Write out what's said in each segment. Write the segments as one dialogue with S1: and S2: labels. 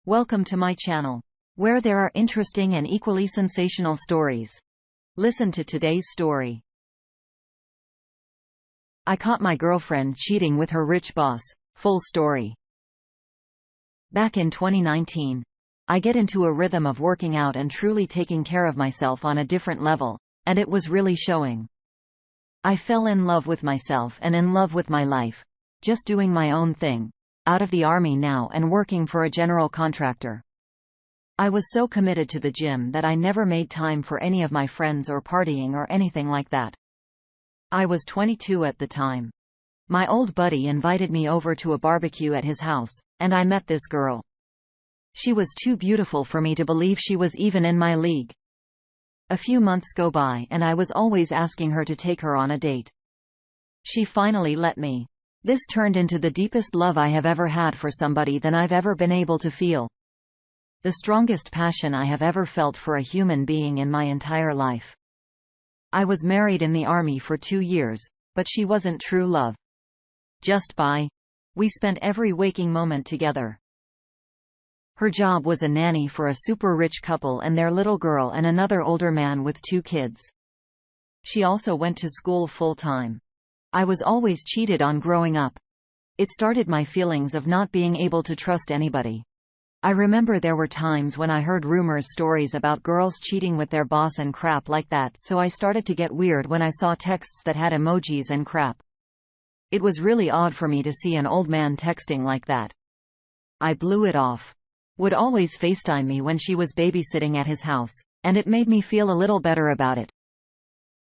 S1: Welcome to my channel, where there are interesting and equally sensational stories. Listen to today's story. I caught my girlfriend cheating with her rich boss. Full story. Back in 2019, I get into a rhythm of working out and truly taking care of myself on a different level, and it was really showing. I fell in love with myself and in love with my life, just doing my own thing. Out of the army now and working for a general contractor. I was so committed to the gym that I never made time for any of my friends or partying or anything like that. I was 22 at the time. My old buddy invited me over to a barbecue at his house, and I met this girl. She was too beautiful for me to believe she was even in my league. A few months go by and I was always asking her to take her on a date. She finally let me. This turned into the deepest love I have ever had for somebody than I've ever been able to feel. The strongest passion I have ever felt for a human being in my entire life. I was married in the army for 2 years, but she wasn't true love. Just by. We spent every waking moment together. Her job was a nanny for a super rich couple and their little girl and another older man with 2 kids. She also went to school full-time. I was always cheated on growing up. It started my feelings of not being able to trust anybody. I remember there were times when I heard stories about girls cheating with their boss and crap like that, so I started to get weird when I saw texts that had emojis and crap. It was really odd for me to see an old man texting like that. I blew it off. Would always FaceTime me when she was babysitting at his house, and it made me feel a little better about it.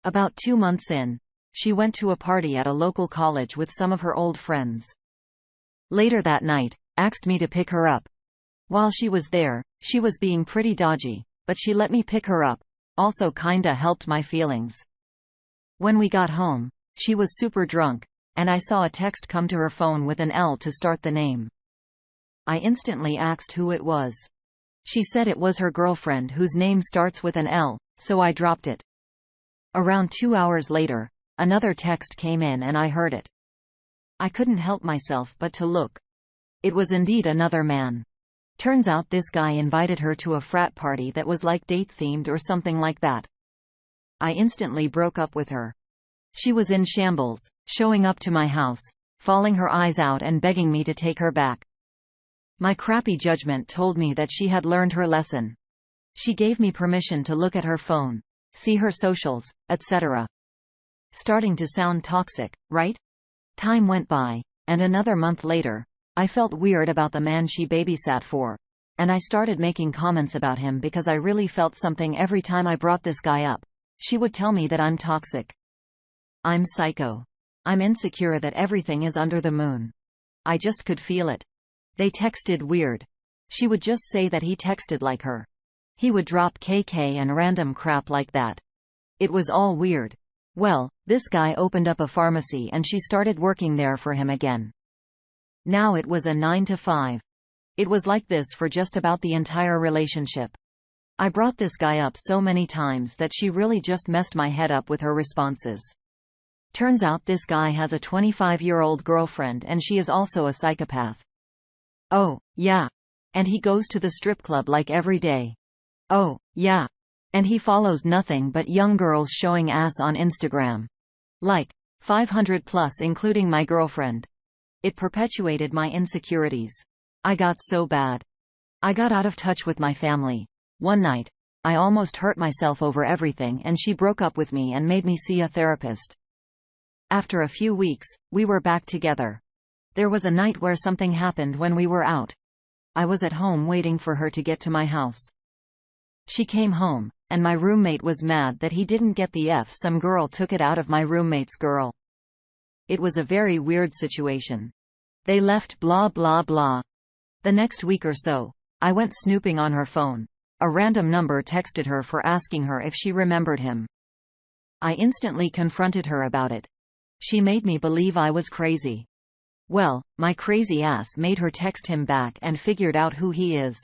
S1: About 2 months in, she went to a party at a local college with some of her old friends. Later that night, asked me to pick her up. While she was there, she was being pretty dodgy, but she let me pick her up, also kinda helped my feelings. When we got home, she was super drunk, and I saw a text come to her phone with an L to start the name. I instantly asked who it was. She said it was her girlfriend whose name starts with an L, so I dropped it. Around 2 hours later, another text came in and I heard it. I couldn't help myself but to look. It was indeed another man. Turns out this guy invited her to a frat party that was like date-themed or something like that. I instantly broke up with her. She was in shambles, showing up to my house, bawling her eyes out and begging me to take her back. My crappy judgment told me that she had learned her lesson. She gave me permission to look at her phone, see her socials, etc. Starting to sound toxic, right? Time went by, and another month later, I felt weird about the man she babysat for, and I started making comments about him because I really felt something every time I brought this guy up. She would tell me that I'm toxic. I'm psycho. I'm insecure that everything is under the moon. I just could feel it. They texted weird. She would just say that he texted like her. He would drop KK and random crap like that. It was all weird. Well, this guy opened up a pharmacy and she started working there for him again. Now it was a 9 to 5. It was like this for just about the entire relationship. I brought this guy up so many times that she really just messed my head up with her responses. Turns out this guy has a 25-year-old girlfriend and she is also a psychopath. Oh, yeah. And he goes to the strip club like every day. Oh, yeah. And he follows nothing but young girls showing ass on Instagram. Like 500 plus including my girlfriend. It perpetuated my insecurities. I got so bad. I got out of touch with my family. One night, I almost hurt myself over everything and she broke up with me and made me see a therapist. After a few weeks, we were back together. There was a night where something happened when we were out. I was at home waiting for her to get to my house. She came home, and my roommate was mad that he didn't get the F. Some girl took it out of my roommate's girl. It was a very weird situation. They left blah blah blah. The next week or so, I went snooping on her phone. A random number texted her for asking her if she remembered him. I instantly confronted her about it. She made me believe I was crazy. Well, my crazy ass made her text him back and figured out who he is.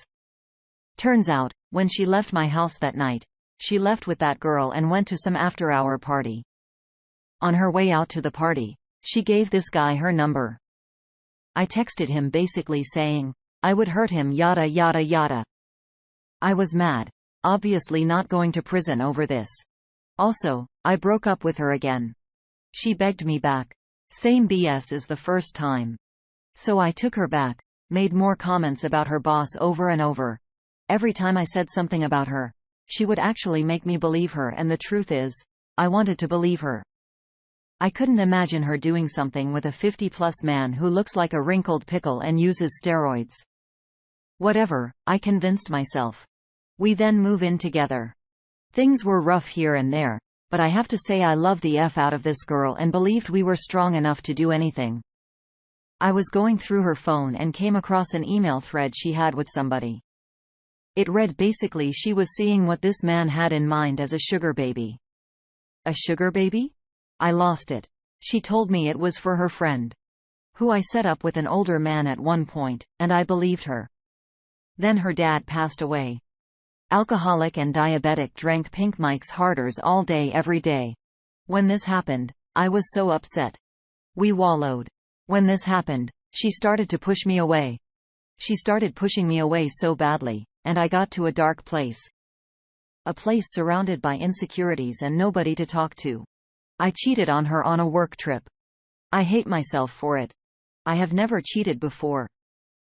S1: Turns out, when she left my house that night, she left with that girl and went to some after-hour party. On her way out to the party, she gave this guy her number. I texted him basically saying, I would hurt him, yada yada yada. I was mad. Obviously not going to prison over this. Also, I broke up with her again. She begged me back. Same BS as the first time. So I took her back, made more comments about her boss over and over. Every time I said something about her, she would actually make me believe her, and the truth is, I wanted to believe her. I couldn't imagine her doing something with a 50-plus man who looks like a wrinkled pickle and uses steroids. Whatever, I convinced myself. We then move in together. Things were rough here and there, but I have to say I love the F out of this girl and believed we were strong enough to do anything. I was going through her phone and came across an email thread she had with somebody. It read basically she was seeing what this man had in mind as a sugar baby. A sugar baby? I lost it. She told me it was for her friend, who I set up with an older man at one point, and I believed her. Then her dad passed away. Alcoholic and diabetic, drank Pink Mike's Harders all day every day. When this happened, I was so upset. We wallowed. When this happened, she started to push me away. She started pushing me away so badly, and I got to a dark place. A place surrounded by insecurities and nobody to talk to. I cheated on her on a work trip. I hate myself for it. I have never cheated before.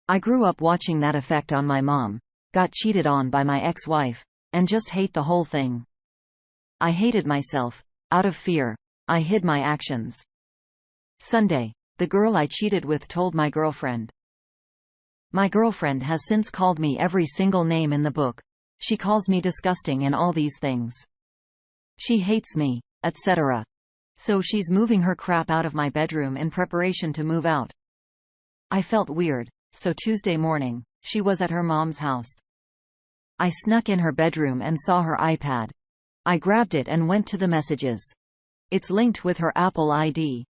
S1: I grew up watching that effect on my mom, got cheated on by my ex-wife, and just hate the whole thing. I hated myself. Out of fear, I hid my actions. Sunday, the girl I cheated with told my girlfriend. My girlfriend has since called me every single name in the book. She calls me disgusting and all these things. She hates me, etc. So she's moving her crap out of my bedroom in preparation to move out. I felt weird, so Tuesday morning, she was at her mom's house. I snuck in her bedroom and saw her iPad. I grabbed it and went to the messages. It's linked with her Apple ID.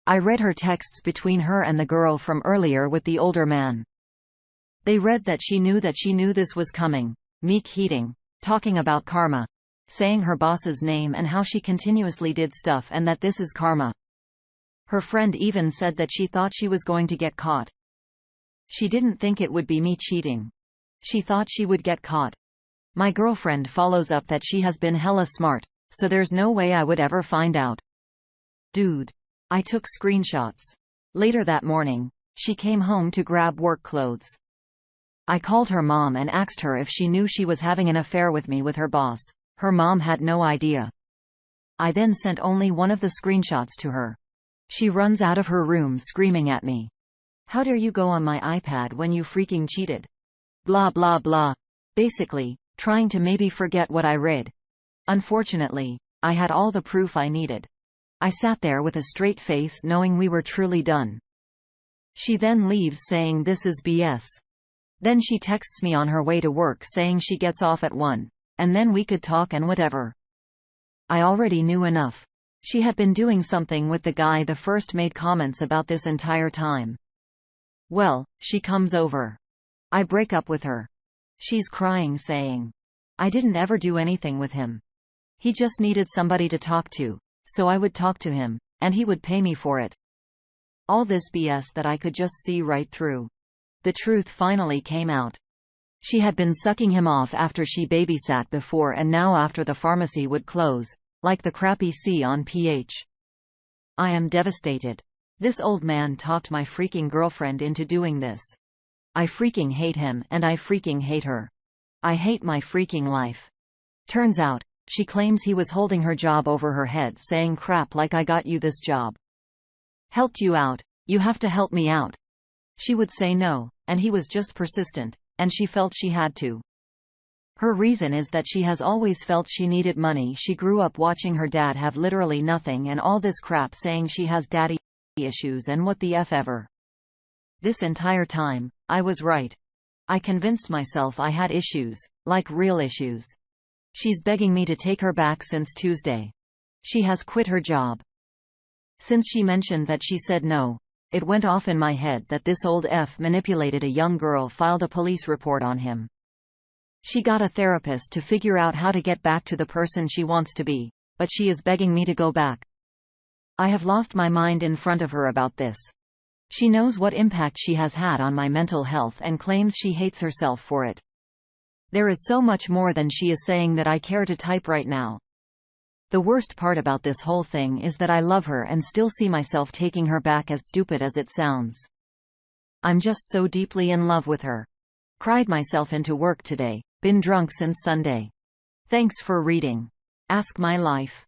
S1: I read her texts between her and the girl from earlier with the older man. They read that she knew this was coming. Meek Heating, talking about karma, saying her boss's name and how she continuously did stuff and that this is karma. Her friend even said that she thought she was going to get caught. She didn't think it would be me cheating. She thought she would get caught. My girlfriend follows up that she has been hella smart, so there's no way I would ever find out. Dude. I took screenshots. Later that morning, she came home to grab work clothes. I called her mom and asked her if she knew she was having an affair with me with her boss. Her mom had no idea. I then sent only one of the screenshots to her. She runs out of her room screaming at me. How dare you go on my iPad when you freaking cheated? Blah blah blah. Basically, trying to maybe forget what I read. Unfortunately, I had all the proof I needed. I sat there with a straight face knowing we were truly done. She then leaves saying this is BS. Then she texts me on her way to work saying she gets off at 1, and then we could talk and whatever. I already knew enough. She had been doing something with the guy the first made comments about this entire time. Well, she comes over. I break up with her. She's crying saying, I didn't ever do anything with him. He just needed somebody to talk to, so I would talk to him, and he would pay me for it. All this BS that I could just see right through. The truth finally came out. She had been sucking him off after she babysat before and now after the pharmacy would close, like the crappy C on PH. I am devastated. This old man talked my freaking girlfriend into doing this. I freaking hate him and I freaking hate her. I hate my freaking life. Turns out, she claims he was holding her job over her head saying crap like I got you this job. Helped you out, you have to help me out. She would say no, and he was just persistent, and she felt she had to. Her reason is that she has always felt she needed money. She grew up watching her dad have literally nothing and all this crap saying she has daddy issues and what the F ever. This entire time, I was right. I convinced myself I had issues, like real issues. She's begging me to take her back since Tuesday. She has quit her job. Since she mentioned that she said no, it went off in my head that this old F manipulated a young girl, filed a police report on him. She got a therapist to figure out how to get back to the person she wants to be, but she is begging me to go back. I have lost my mind in front of her about this. She knows what impact she has had on my mental health and claims she hates herself for it. There is so much more than she is saying that I care to type right now. The worst part about this whole thing is that I love her and still see myself taking her back, as stupid as it sounds. I'm just so deeply in love with her. Cried myself into work today. Been drunk since Sunday. Thanks for reading. Ask My Life.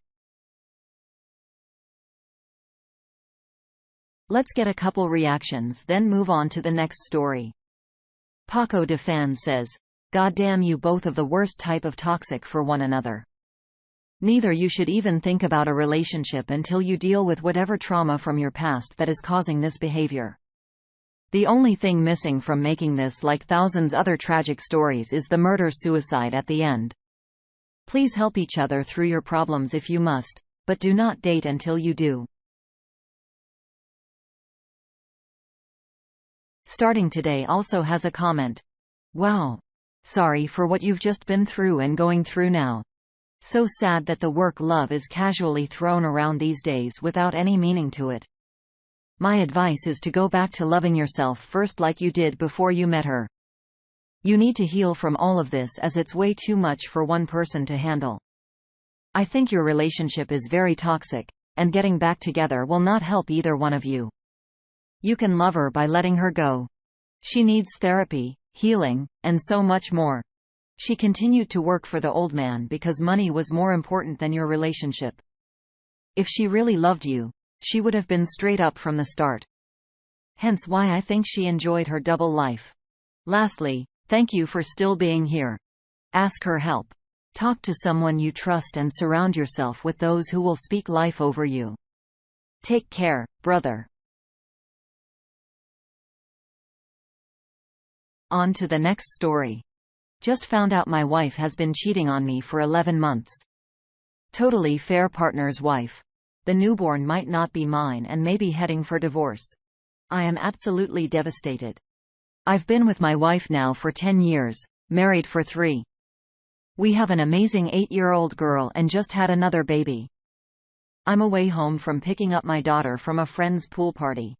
S1: Let's get a couple reactions, then move on to the next story. Paco de Fan says, "Goddamn, you both of the worst type of toxic for one another. Neither you should even think about a relationship until you deal with whatever trauma from your past that is causing this behavior. The only thing missing from making this like thousands other tragic stories is the murder-suicide at the end. Please help each other through your problems if you must, but do not date until you do." Starting Today also has a comment. "Wow. Sorry for what you've just been through and going through now. So sad that the work love is casually thrown around these days without any meaning to it. My advice is to go back to loving yourself first like you did before you met her. You need to heal from all of this as it's way too much for one person to handle. I think your relationship is very toxic, and getting back together will not help either one of you. You can love her by letting her go. She needs therapy, healing, and so much more. She continued to work for the old man because money was more important than your relationship. If she really loved you, she would have been straight up from the start. Hence why I think she enjoyed her double life. Lastly, thank you for still being here. Ask her help. Talk to someone you trust and surround yourself with those who will speak life over you. Take care, brother." On to the next story. Just found out my wife has been cheating on me for 11 months. Totally fair partner's wife. The newborn might not be mine and may be heading for divorce. I am absolutely devastated. I've been with my wife now for 10 years, married for 3. We have an amazing 8-year-old girl and just had another baby. I'm away home from picking up my daughter from a friend's pool party.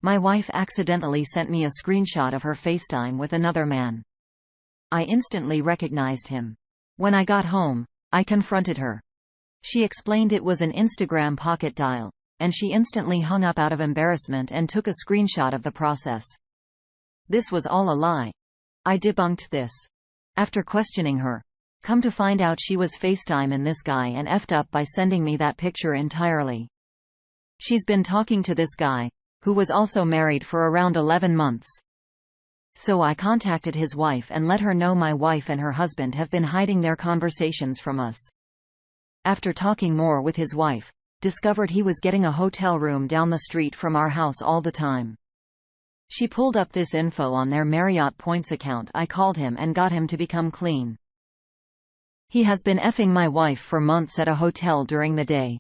S1: My wife accidentally sent me a screenshot of her FaceTime with another man. I instantly recognized him. When I got home, I confronted her. She explained it was an Instagram pocket dial, and she instantly hung up out of embarrassment and took a screenshot of the process. This was all a lie. I debunked this. After questioning her, come to find out she was FaceTiming this guy and effed up by sending me that picture entirely. She's been talking to this guy, who was also married, for around 11 months. So I contacted his wife and let her know my wife and her husband have been hiding their conversations from us. After talking more with his wife, discovered he was getting a hotel room down the street from our house all the time. She pulled up this info on their Marriott Points account. I called him and got him to become clean. He has been effing my wife for months at a hotel during the day.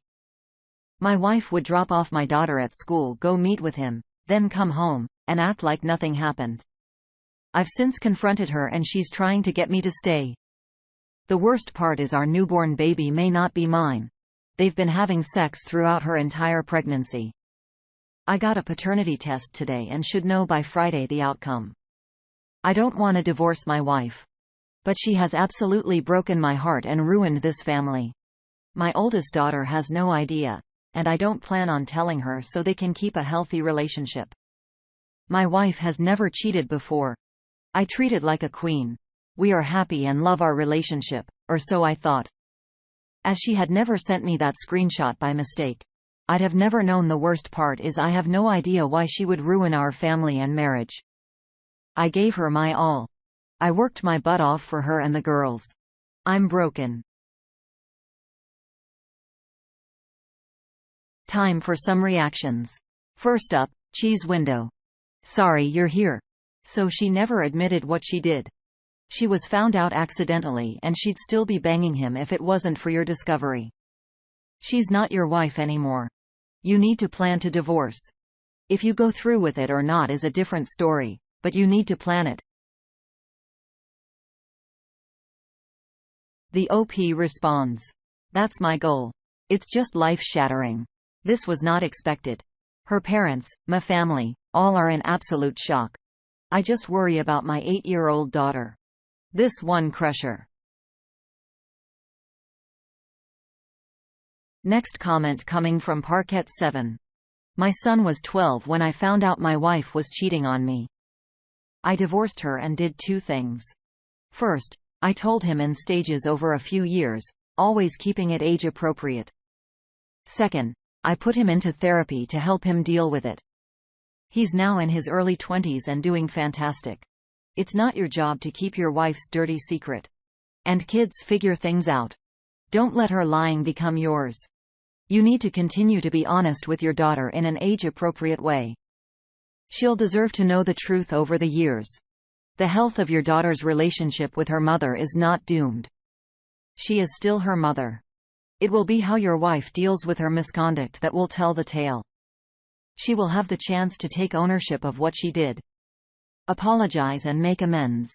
S1: My wife would drop off my daughter at school, go meet with him, then come home, and act like nothing happened. I've since confronted her and she's trying to get me to stay. The worst part is our newborn baby may not be mine. They've been having sex throughout her entire pregnancy. I got a paternity test today and should know by Friday the outcome. I don't want to divorce my wife. But she has absolutely broken my heart and ruined this family. My oldest daughter has no idea, and I don't plan on telling her so they can keep a healthy relationship. My wife has never cheated before. I treat it like a queen. We are happy and love our relationship, or so I thought. As she had never sent me that screenshot by mistake, I'd have never known. The worst part is I have no idea why she would ruin our family and marriage. I gave her my all. I worked my butt off for her and the girls. I'm broken. Time for some reactions. First up, Cheese Window. Sorry you're here. So she never admitted what she did. She was found out accidentally and she'd still be banging him if it wasn't for your discovery. She's not your wife anymore. You need to plan to divorce. If you go through with it or not is a different story, but you need to plan it. The OP responds. That's my goal. It's just life-shattering. This was not expected. Her parents, my family, all are in absolute shock. I just worry about my 8-year-old daughter. This one crusher. Next comment coming from Parquet7. My son was 12 when I found out my wife was cheating on me. I divorced her and did two things. First, I told him in stages over a few years, always keeping it age appropriate. Second, I put him into therapy to help him deal with it. He's now in his early 20s and doing fantastic. It's not your job to keep your wife's dirty secret. And kids figure things out. Don't let her lying become yours. You need to continue to be honest with your daughter in an age-appropriate way. She'll deserve to know the truth over the years. The health of your daughter's relationship with her mother is not doomed. She is still her mother. It will be how your wife deals with her misconduct that will tell the tale. She will have the chance to take ownership of what she did. Apologize and make amends.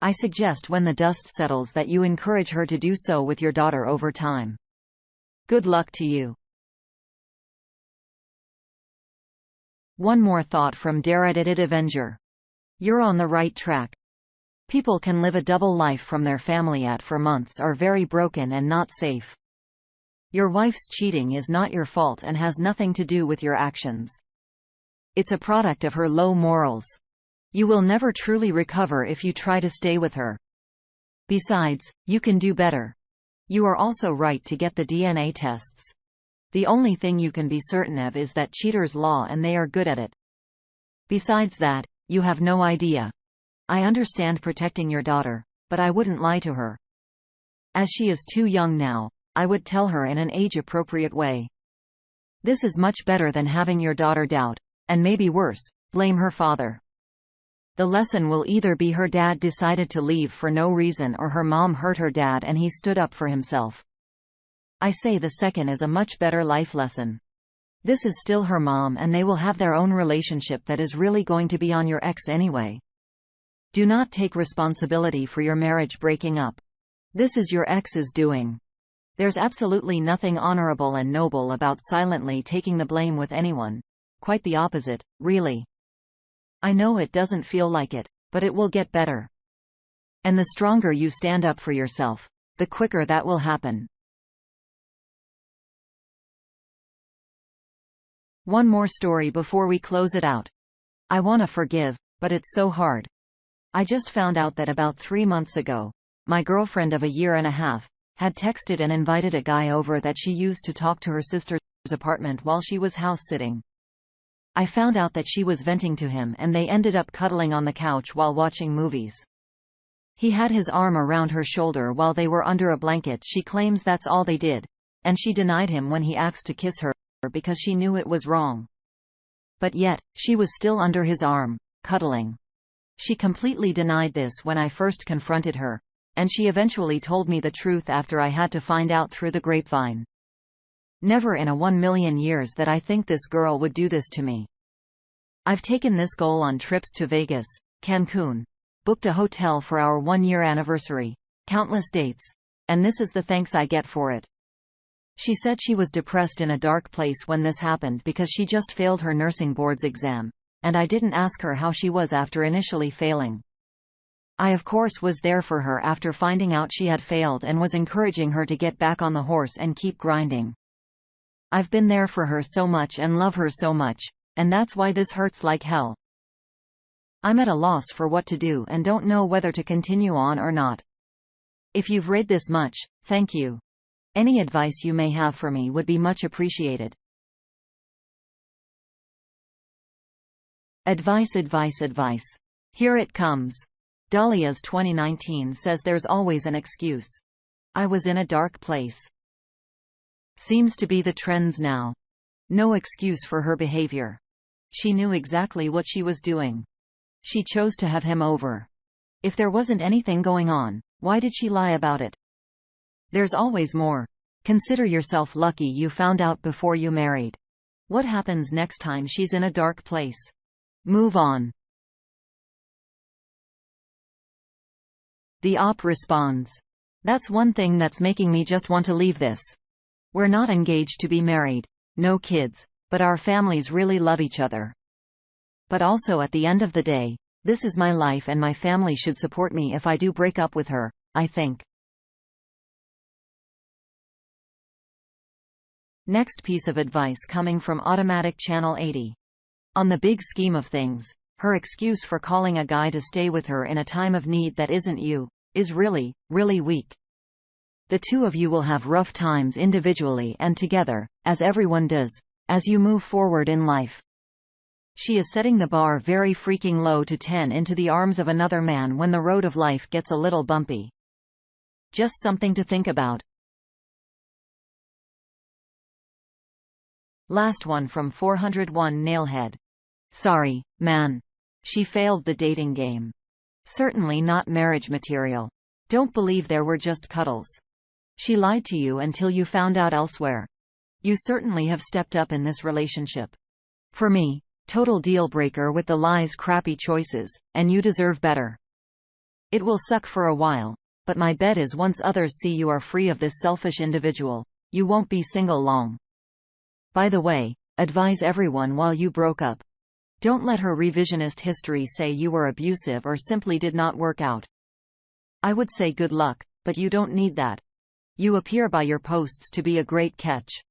S1: I suggest when the dust settles that you encourage her to do so with your daughter over time. Good luck to you. One more thought from Deredited Avenger. You're on the right track. People can live a double life from their family for months are very broken and not safe. Your wife's cheating is not your fault and has nothing to do with your actions. It's a product of her low morals. You will never truly recover if you try to stay with her. Besides, you can do better. You are also right to get the DNA tests. The only thing you can be certain of is that cheaters lie and they are good at it. Besides that, you have no idea. I understand protecting your daughter, but I wouldn't lie to her. As she is too young now, I would tell her in an age-appropriate way. This is much better than having your daughter doubt, and maybe worse, blame her father. The lesson will either be her dad decided to leave for no reason or her mom hurt her dad and he stood up for himself. I say the second is a much better life lesson. This is still her mom and they will have their own relationship that is really going to be on your ex anyway. Do not take responsibility for your marriage breaking up. This is your ex's doing. There's absolutely nothing honorable and noble about silently taking the blame with anyone. Quite the opposite, really. I know it doesn't feel like it, but it will get better. And the stronger you stand up for yourself, the quicker that will happen. One more story before we close it out. I wanna forgive, but it's so hard. I just found out that about 3 months ago, my girlfriend of a year and a half had texted and invited a guy over that she used to talk to her sister's apartment while she was house-sitting. I found out that she was venting to him and they ended up cuddling on the couch while watching movies. He had his arm around her shoulder while they were under a blanket. She claims that's all they did, and she denied him when he asked to kiss her because she knew it was wrong. But yet, she was still under his arm, cuddling. She completely denied this when I first confronted her, and she eventually told me the truth after I had to find out through the grapevine. Never in a 1,000,000 years that I think this girl would do this to me. I've taken this girl on trips to Vegas, Cancun, booked a hotel for our 1-year anniversary, countless dates, and this is the thanks I get for it. She said she was depressed in a dark place when this happened because she just failed her nursing board's exam, and I didn't ask her how she was after initially failing. I of course was there for her after finding out she had failed and was encouraging her to get back on the horse and keep grinding. I've been there for her so much and love her so much, and that's why this hurts like hell. I'm at a loss for what to do and don't know whether to continue on or not. If you've read this much, thank you. Any advice you may have for me would be much appreciated. Advice, advice, advice. Here it comes. Dahlia's 2019 says there's always an excuse. I was in a dark place. Seems to be the trends now. No excuse for her behavior. She knew exactly what she was doing. She chose to have him over. If there wasn't anything going on, why did she lie about it? There's always more. Consider yourself lucky you found out before you married. What happens next time she's in a dark place? Move on. The op responds. That's one thing that's making me just want to leave this. We're not engaged to be married. No kids. But our families really love each other. But also at the end of the day, this is my life and my family should support me if I do break up with her, I think. Next piece of advice coming from Automatic Channel 80. On the big scheme of things, her excuse for calling a guy to stay with her in a time of need that isn't you, is really, really weak. The two of you will have rough times individually and together, as everyone does, as you move forward in life. She is setting the bar very freaking low to 10 into the arms of another man when the road of life gets a little bumpy. Just something to think about. Last one from 401 Nailhead. Sorry, man. She failed the dating game. Certainly not marriage material. Don't believe there were just cuddles. She lied to you until you found out elsewhere. You certainly have stepped up in this relationship. For me, total deal breaker with the lies, crappy choices, and you deserve better. It will suck for a while, but my bet is once others see you are free of this selfish individual, you won't be single long. By the way, advise everyone while you broke up. Don't let her revisionist history say you were abusive or simply did not work out. I would say good luck, but you don't need that. You appear by your posts to be a great catch.